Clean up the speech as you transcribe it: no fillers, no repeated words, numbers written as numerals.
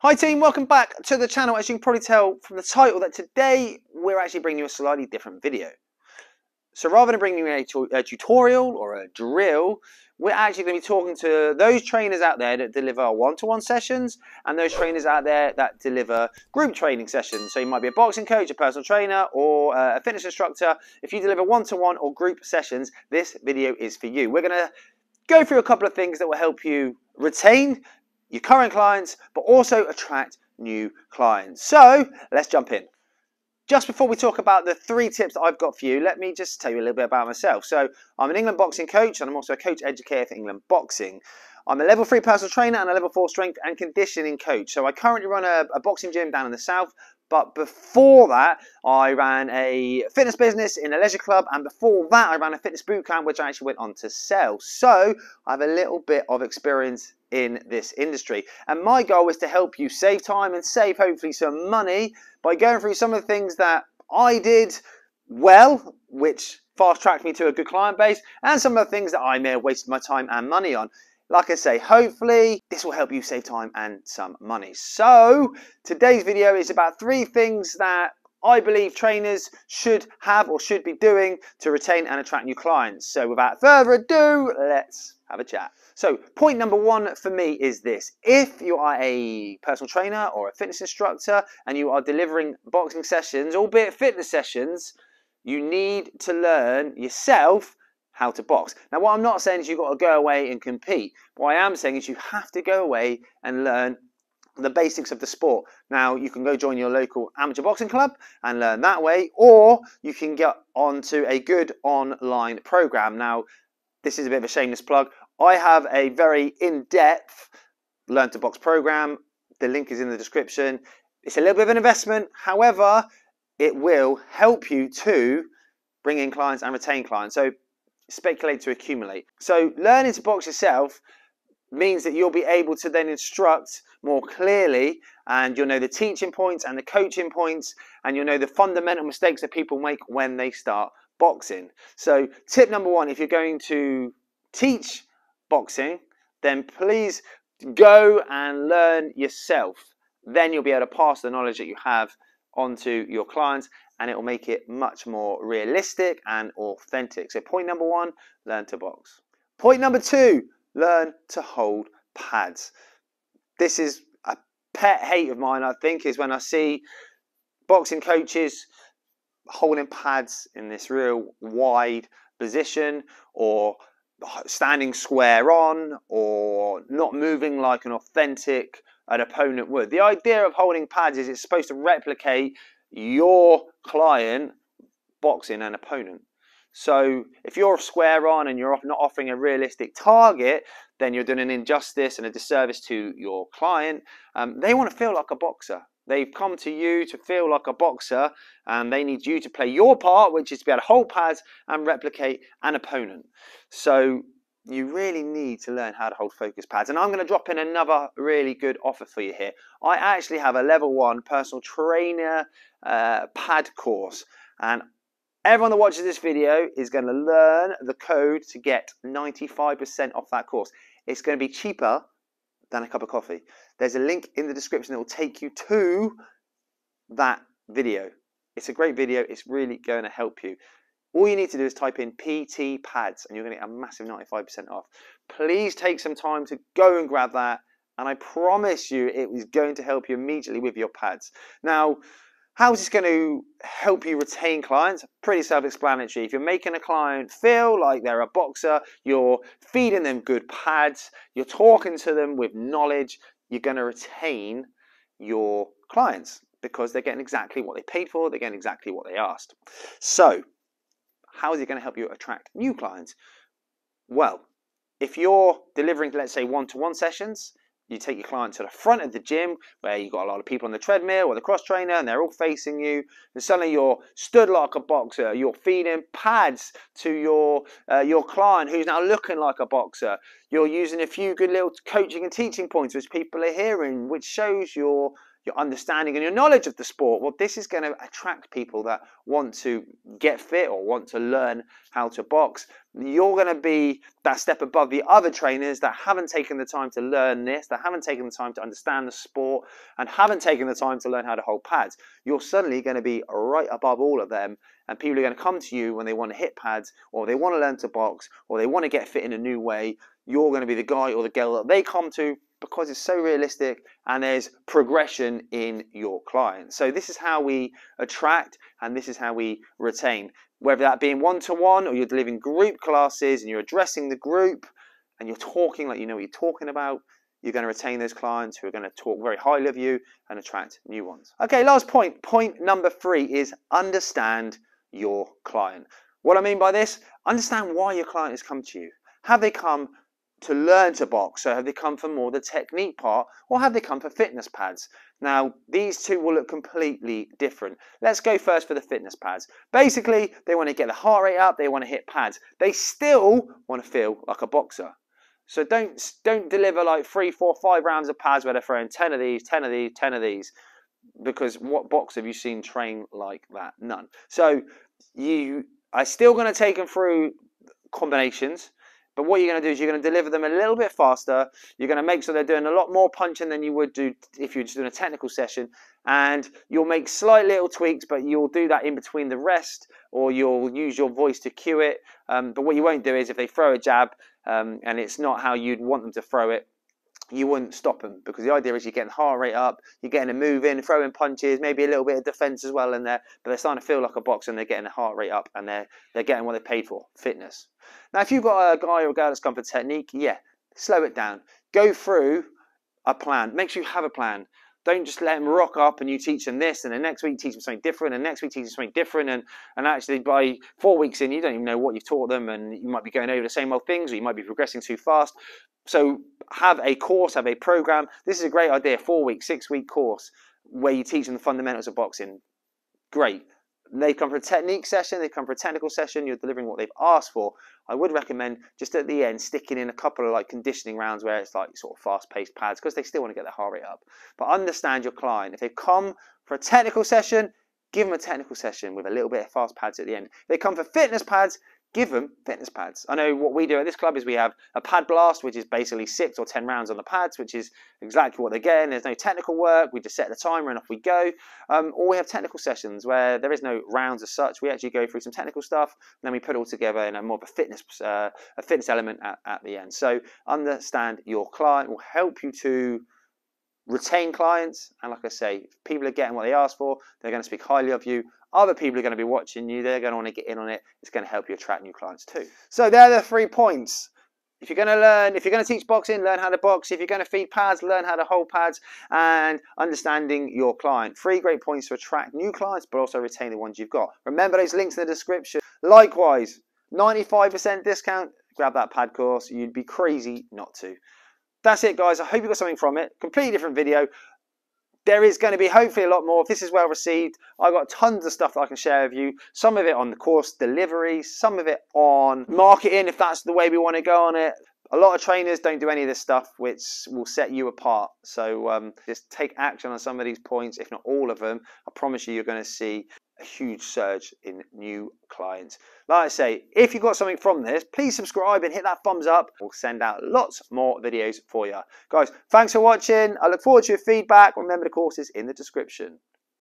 Hi team, welcome back to the channel. As you can probably tell from the title that today we're actually bringing you a slightly different video. So rather than bringing you a tutorial or a drill, we're actually going to be talking to those trainers out there that deliver one-to-one sessions and those trainers out there that deliver group training sessions. So you might be a boxing coach, a personal trainer, or a fitness instructor. If you deliver one-to-one or group sessions, this video is for you. We're going to go through a couple of things that will help you retain your current clients, but also attract new clients. So let's jump in. Just before we talk about the 3 tips that I've got for you, let me just tell you a little bit about myself. So I'm an England boxing coach and I'm also a coach educator for England Boxing. I'm a level 3 personal trainer and a level 4 strength and conditioning coach. So I currently run a boxing gym down in the south. But before that, I ran a fitness business in a leisure club. And before that, I ran a fitness boot camp, which I actually went on to sell. So I have a little bit of experience in this industry. And my goal is to help you save time and save hopefully some money by going through some of the things that I did well, which fast-tracked me to a good client base, and some of the things that I may have wasted my time and money on. Like I say, hopefully this will help you save time and some money. So today's video is about 3 things that I believe trainers should have or should be doing to retain and attract new clients. So without further ado, let's have a chat. So point number 1 for me is this. If you are a personal trainer or a fitness instructor and you are delivering boxing sessions, albeit fitness sessions, you need to learn yourself how to box. Now, what I'm not saying is you've got to go away and compete. What I am saying is you have to go away and learn the basics of the sport. Now, you can go join your local amateur boxing club and learn that way, or you can get onto a good online program. Now, this is a bit of a shameless plug. I have a very in-depth Learn to Box program. The link is in the description. It's a little bit of an investment. However, it will help you to bring in clients and retain clients. So speculate to accumulate. So learning to box yourself means that you'll be able to then instruct more clearly, and you'll know the teaching points and the coaching points, and you'll know the fundamental mistakes that people make when they start boxing. So tip number 1, if you're going to teach boxing, then please go and learn yourself. Then you'll be able to pass the knowledge that you have onto your clients, and it will make it much more realistic and authentic. So point number 1, learn to box. Point number 2, learn to hold pads. This is a pet hate of mine, I think, is when I see boxing coaches holding pads in this real wide position, or standing square on, or not moving like an opponent would. The idea of holding pads is it's supposed to replicate your client boxing an opponent. So if you're square on and you're not offering a realistic target, then you're doing an injustice and a disservice to your client. They want to feel like a boxer. They've come to you to feel like a boxer, and they need you to play your part, which is to be able to hold pads and replicate an opponent. So you really need to learn how to hold focus pads. And I'm going to drop in another really good offer for you here. I actually have a level 1 personal trainer pad course, and everyone that watches this video is going to learn the code to get 95% off that course. It's going to be cheaper than a cup of coffee. There's a link in the description that will take you to that video. It's a great video. It's really going to help you. All you need to do is type in PTPADS and you're going to get a massive 95% off. Please take some time to go and grab that, and I promise you it is going to help you immediately with your pads. Now, how is this going to help you retain clients? Pretty self-explanatory. If you're making a client feel like they're a boxer, you're feeding them good pads, you're talking to them with knowledge, you're going to retain your clients because they're getting exactly what they paid for, they're getting exactly what they asked. So, how is it going to help you attract new clients? Well, if you're delivering, let's say, one-to-one sessions, you take your client to the front of the gym where you've got a lot of people on the treadmill or the cross trainer and they're all facing you, and suddenly you're stood like a boxer, you're feeding pads to your client who's now looking like a boxer, you're using a few good little coaching and teaching points which people are hearing, which shows you're your understanding and your knowledge of the sport, well, this is going to attract people that want to get fit or want to learn how to box. You're going to be that step above the other trainers that haven't taken the time to learn this, that haven't taken the time to understand the sport, and haven't taken the time to learn how to hold pads. You're suddenly going to be right above all of them, and people are going to come to you when they want to hit pads, or they want to learn to box, or they want to get fit in a new way. You're going to be the guy or the girl that they come to because it's so realistic and there's progression in your clients. So this is how we attract and this is how we retain. Whether that being one-to-one or you're delivering group classes and you're addressing the group and you're talking like you know what you're talking about, you're going to retain those clients who are going to talk very highly of you and attract new ones. Okay, last point. Point number 3 is understand your client. What I mean by this, understand why your client has come to you. Have they come to learn to box? So have they come for more the technique part, or have they come for fitness pads? Now, these two will look completely different. Let's go first for the fitness pads. Basically, they want to get the heart rate up, they want to hit pads. They still want to feel like a boxer. So don't deliver like 3, 4, 5 rounds of pads where they're throwing 10 of these, 10 of these, 10 of these. Because what boxer have you seen train like that? None. So you are still going to take them through combinations. But what you're going to do is you're going to deliver them a little bit faster. You're going to make sure they're doing a lot more punching than you would do if you're just doing a technical session. And you'll make slight little tweaks, but you'll do that in between the rest, or you'll use your voice to cue it. But what you won't do is if they throw a jab and it's not how you'd want them to throw it, you wouldn't stop them, because the idea is you're getting heart rate up, you're getting a move in, throwing punches, maybe a little bit of defense as well in there, but they're starting to feel like a boxer and they're getting the heart rate up and they're getting what they paid for, fitness. Now, if you've got a guy or a girl that's come for technique, yeah, slow it down. Go through a plan. Make sure you have a plan. Don't just let them rock up and you teach them this, and then next week teach them something different, and next week teach them something different, and actually by 4 weeks in, you don't even know what you've taught them, and you might be going over the same old things, or you might be progressing too fast. So have a course, have a program. This is a great idea, 4-week, 6-week course where you teach them the fundamentals of boxing. Great. They come for a technique session, they come for a technical session, you're delivering what they've asked for. I would recommend just at the end sticking in a couple of like conditioning rounds where it's like sort of fast-paced pads, because they still want to get their heart rate up. But understand your client. If they come for a technical session, give them a technical session with a little bit of fast pads at the end. If they come for fitness pads, give them fitness pads. I know what we do at this club is we have a pad blast, which is basically 6 or 10 rounds on the pads, which is exactly what they're getting. There's no technical work. We just set the timer and off we go. Or we have technical sessions where there is no rounds as such. We actually go through some technical stuff, and then we put it all together in a more of a fitness element at the end. So understand your client will help you to retain clients, and like I say, if people are getting what they ask for, they're going to speak highly of you. Other people are going to be watching you, they're going to want to get in on it. It's going to help you attract new clients too. So there are the 3 points. If you're going to learn, if you're going to teach boxing, learn how to box. If you're going to feed pads, learn how to hold pads, and understanding your client. 3 great points to attract new clients, but also retain the ones you've got. Remember those links in the description. Likewise, 95% discount, grab that pad course. You'd be crazy not to. That's it, guys. I hope you got something from it. Completely different video. There is going to be hopefully a lot more. If this is well received, I've got tons of stuff that I can share with you. Some of it on the course delivery, some of it on marketing, if that's the way we want to go on it. A lot of trainers don't do any of this stuff, which will set you apart. So just take action on some of these points, if not all of them. I promise you're going to see a huge surge in new clients. Like I say, if you got something from this, please subscribe and hit that thumbs up. We'll send out lots more videos for you. Guys, thanks for watching. I look forward to your feedback. Remember, the course is in the description.